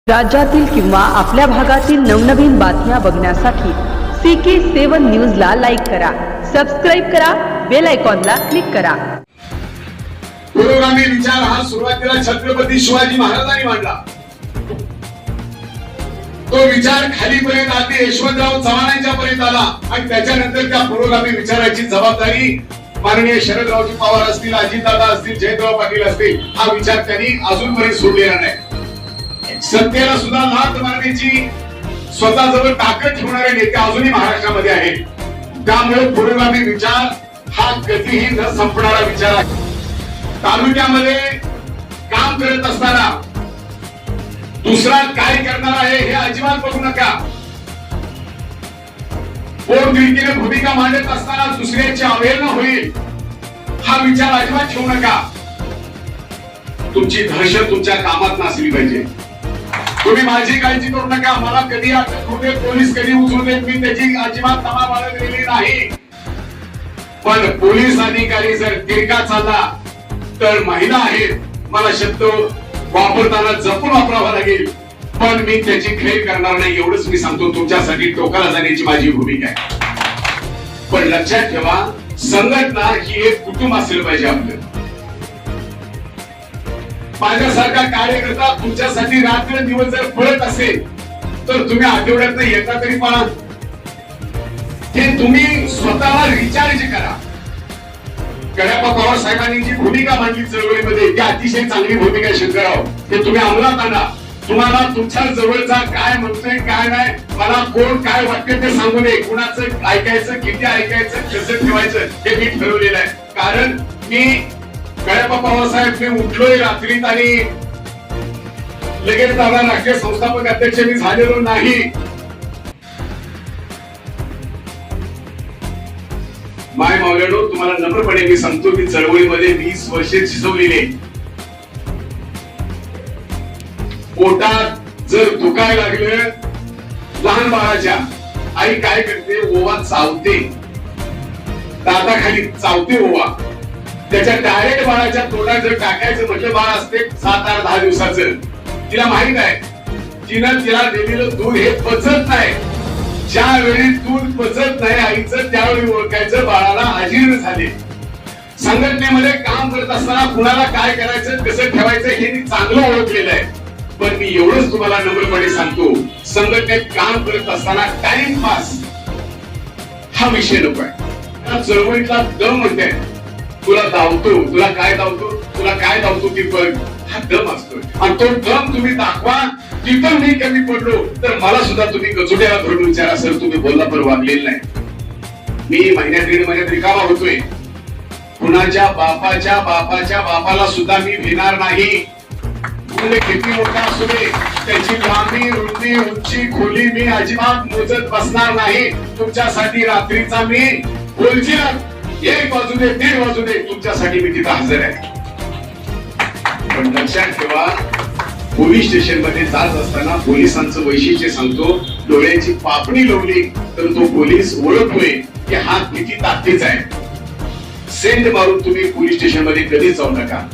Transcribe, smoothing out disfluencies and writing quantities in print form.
राज्यातील किंवा आपल्या भागातील नवनवीन बातम्या बघण्यासाठी CK7 न्यूजला लाईक करा, सबस्क्राईब करा, बेल आयकॉनला क्लिक करा. पुरोगामी विचार हा सुरुवातीला छत्रपती शिवाजी महाराजांनी मांडला. तो विचार खालीपर्यंत आधी यशवंतराव चव्हाणांच्या पर्यंत आला आणि त्याच्यानंतर त्या पुरोगामी विचाराची जबाबदारी माननीय शरदरावजी पवार असतील, अजितदादा असतील, जयंतराव पाटील असतील, हा विचार त्यांनी अजूनपर्यंत सोडलेला नाही. सत्तेला सुद्धा लाथ मारण्याची स्वतःजवळ ताकद ठेवणारे नेते अजूनही महाराष्ट्रामध्ये आहेत. त्यामुळे पुरोगामी विचार हा कधीही न संपणारा विचार आहे. तालुक्यामध्ये काम करत असताना दुसरा काय करणार आहे हे अजिबात बघू नका. पोटतिडकीने भूमिका मांडत असताना दुसऱ्याची अवहेलना होईल हा विचार अजिबात ठेवू नका. तुमची दहशत तुमच्या कामात नसली पाहिजे. तुम्ही माझी काळजी करू नका. मला कधी अटक होते, पोलीस कधी उचलू देत, मी त्याची अजिबात तमा बाळगलेली नाही. पण पोलीस अधिकारी जर तिरका चालला तर महिला आहेत, मला शब्द वापरताना जपून वापरावा लागेल, पण मी त्याची खेळ करणार नाही एवढंच मी सांगतो. तुमच्यासाठी टोकाला जाण्याची माझी भूमिका आहे. पण लक्षात ठेवा, संघटना ही एक कुटुंब असलं पाहिजे आपलं. माझ्यासारखा कार्यकर्ता तुमच्यासाठी रात्र दिवस जर पळत असेल तर तुम्ही आठवड्यात येता तरी पहा. ते तुम्ही स्वतःला रिचार्ज करा. गडाप्पा पवार साहेबांनी जी भूमिका मांडली चळवळीमध्ये ती अतिशय चांगली भूमिका आहे. शंकरराव, ते तुम्ही अंमलात आणा. तुम्हाला तुमच्या जवळचा काय म्हणतोय काय नाही, मला कोण काय वाटते ते सांगू नये. कुणाचं ऐकायचं, किती ऐकायचं, कसं ठेवायचं हे मी ठरवलेलं आहे. कारण मी गडाप्पा पवार साहेब मी उठलोय रात्रीत आणि लगेच दादा राष्ट्रीय संस्थापक अध्यक्ष मी झालेलो नाही. माय मावल्यानो, तुम्हाला नम्रपणे मी सांगतो की चळवळीमध्ये 20 वर्षे शिजवलेले. पोटात जर दुखायला लागलं, लहान बाळाच्या आई काय करते, ओवा चावते, दाताखाली चावते ओवा. त्याच्या डायरेक्ट बाळाच्या तोंडात जर टाकायचं म्हटलं, बाळ असते 7, 8, 10 दिवसाचं. तिला माहित आहे तिनं तिला दिलेलं दूध हे पचत नाही. ज्या वेळी दूध पचत नाही आईचं, त्यावेळी ओळखायचं बाळाला अजीर्ण झाले. संघटनेमध्ये काम करत असताना कुणाला काय करायचं, कसं ठेवायचं हे मी चांगलं ओळखलेलं आहे. पण मी एवढंच तुम्हाला नम्रपणे सांगतो, संघटनेत काम करत असताना टाइमपास हा विषय नको आहे. चळवळीतला दम म्हणते, तुला धावतो, तुला काय धावतो, तुला काय धावतो ती बघ, हा दम असतो. आणि तो दम तुम्ही दाखवा. तिथं मी कमी पडलो तर मला सुद्धा तुम्ही गचुट्याला धरून विचारा, सर तुम्ही बोलला पण वागलेलं नाही. मी महिन्यात 1.5 महिन्यात रिकामा होतोय. कुणाच्या बापाच्या बापाला सुद्धा मी भिणार नाही. मुले किती मोठा असू दे, त्याची लांबी, रुंदी, उंची, खोली मी अजिबात मोजत बसणार नाही. तुमच्यासाठी रात्रीचा मी बोलचिला 1 वाजू दे, 1:30 वाजू दे, तुमच्यासाठी मी तिथं हजर आहे. पण लक्षात ठेवा, पोलीस स्टेशन मध्ये जात असताना पोलिसांचं वैशिष्ट्य सांगतो. डोळ्याची पापणी लावली तर तो पोलीस ओळखतोय की हा किती ताकदीचा आहे. सेंट मारून तुम्ही पोलीस स्टेशन मध्ये कधीच जाऊ नका.